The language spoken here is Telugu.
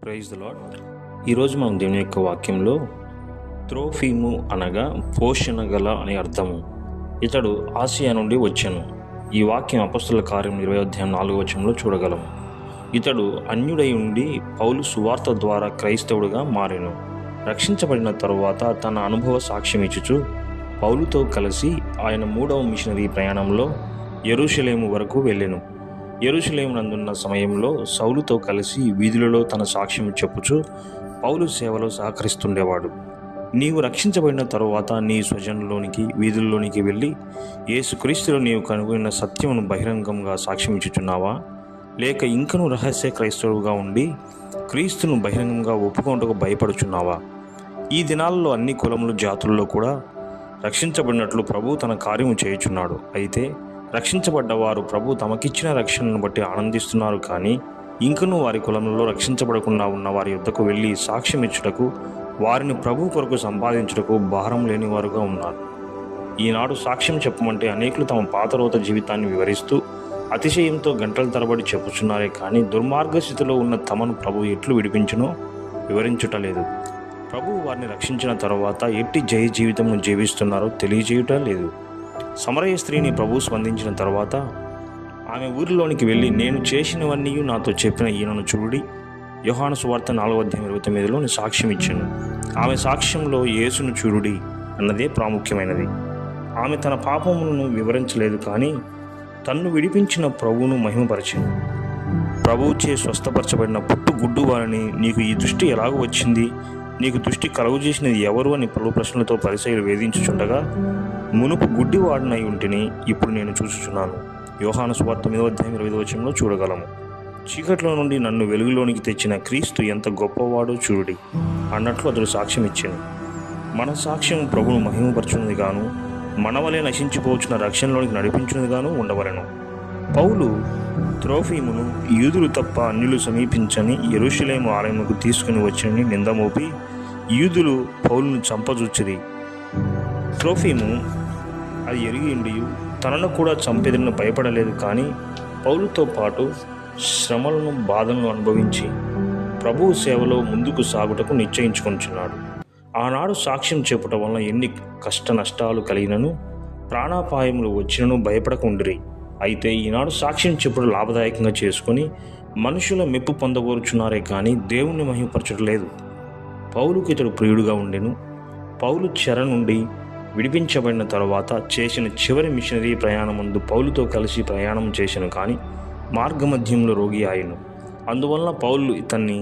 Praise the lord. ఈరోజు మనం దేవుని యొక్క వాక్యంలో త్రోఫీము అనగా పోషణ గల అనే అర్థము. ఇతడు ఆసియా నుండి వచ్చాను. ఈ వాక్యం అపొస్తలుల కార్యం 20:4 చూడగలము. ఇతడు అన్యుడై ఉండి పౌలు సువార్త ద్వారా క్రైస్తవుడుగా మారెను. రక్షించబడిన తరువాత తన అనుభవ సాక్ష్యం ఇచ్చుచు పౌలుతో కలిసి ఆయన 3వ మిషనరీ ప్రయాణంలో యెరూషలేము వరకు వెళ్ళెను. యెరూషలేము నందున్న సమయంలో సౌలుతో కలిసి వీధులలో తన సాక్ష్యం చెప్పుచు పౌలు సేవలో సహకరిస్తుండేవాడు. నీవు రక్షించబడిన తరువాత నీ స్వజనులోనికి వీధుల్లోనికి వెళ్ళి యేసుక్రీస్తులో నీవు కనుగొన్న సత్యమును బహిరంగంగా సాక్ష్యం ఇచ్చుచున్నావా, లేక ఇంకను రహస్య క్రైస్తవుడుగా ఉండి క్రీస్తును బహిరంగంగా ఒప్పుకొనుటకు భయపడుచున్నావా? ఈ దినాల్లో అన్ని కులములు జాతుల్లో కూడా రక్షించబడినట్లు ప్రభు తన కార్యము చేయుచున్నాడు. అయితే రక్షించబడ్డ వారు ప్రభు తమకిచ్చిన రక్షణను బట్టి ఆనందిస్తున్నారు, కానీ ఇంకనూ వారి కులంలో రక్షించబడకుండా ఉన్న వారి యొద్దకు వెళ్ళి సాక్ష్యం ఇచ్చుటకు, వారిని ప్రభు కొరకు సంపాదించుటకు భారం లేని వారుగా ఉన్నారు. ఈనాడు సాక్ష్యం చెప్పమంటే అనేకులు తమ పాతరోత జీవితాన్ని వివరిస్తూ అతిశయంతో గంటల తరబడి చెప్పుచున్నారే కానీ దుర్మార్గ స్థితిలో ఉన్న తమను ప్రభు ఎట్లు విడిపించునో వివరించుటలేదు. ప్రభు వారిని రక్షించిన తర్వాత ఎట్టి జయ జీవితంను జీవిస్తున్నారో తెలియజేయుట లేదు. సమరయ స్త్రీని ప్రభు స్పందించిన తర్వాత ఆమె ఊరిలోనికి వెళ్ళి, నేను చేసినవన్నీ నాతో చెప్పిన ఈయనను చూడి, యోహాను సువార్త 4:29లో సాక్ష్యం ఇచ్చాను. ఆమె సాక్ష్యంలో యేసును చూడుడి అన్నదే ప్రాముఖ్యమైనది. ఆమె తన పాపములను వివరించలేదు, కానీ తన్ను విడిపించిన ప్రభువును మహిమపరిచింది. ప్రభువుచే స్వస్థపరచబడిన పుట్టు గుడ్డు వారిని, నీకు ఈ దృష్టి ఎలాగ వచ్చింది, నీకు దృష్టి కలుగజేసినది ఎవరు అని పలు ప్రశ్నలతో పరిసయ్యులు వేధించుచుండగా, మునుపు గుడ్డివాడినై ఉంటిని, ఇప్పుడు నేను చూచుచున్నాను. యోహాను సువార్త 8:25 చూడగలము. చీకట్లో నుండి నన్ను వెలుగులోనికి తెచ్చిన క్రీస్తు ఎంత గొప్పవాడో చూడుడి అన్నట్లు అతడు సాక్ష్యం ఇచ్చాను. మన సాక్ష్యం ప్రభువును మహిమపరచున్నది గాను, మన వలె నశించిపోవచ్చున్న రక్షణలోనికి నడిపించున్నది గాను ఉండవలెను. పౌలు త్రోఫీమును యూదులు తప్ప అన్యులు సమీపించని యెరూషలేము ఆలయముకు తీసుకుని వచ్చినని నిందమోపి యూదులు పౌలును చంపజూచిరి. త్రోఫీము అది ఎరిగి తనను కూడా చంపేదను భయపడలేదు, కానీ పౌలుతో పాటు శ్రమలను బాధలను అనుభవించి ప్రభువు సేవలో ముందుకు సాగుటకు నిశ్చయించుకొనుచున్నాడు. ఆనాడు సాక్ష్యం చెప్పుట వలన ఎన్ని కష్ట నష్టాలు కలిగినను ప్రాణాపాయములు వచ్చినను భయపడకుండిరి. అయితే ఈనాడు సాక్ష్యం చెప్పుడు లాభదాయకంగా చేసుకొని మనుషుల మెప్పు పొందగోరుచున్నారే కానీ దేవుణ్ణి మహిమపరచట్లేదు. పౌలుకి ఇతడు ప్రియుడుగా ఉండెను. పౌలు చెర నుండి విడిపించబడిన తరువాత చేసిన చివరి మిషనరీ ప్రయాణం ముందు పౌలుతో కలిసి ప్రయాణం చేశాను, కానీ మార్గమధ్యంలో రోగి ఆయను. అందువలన పౌలు ఇతన్ని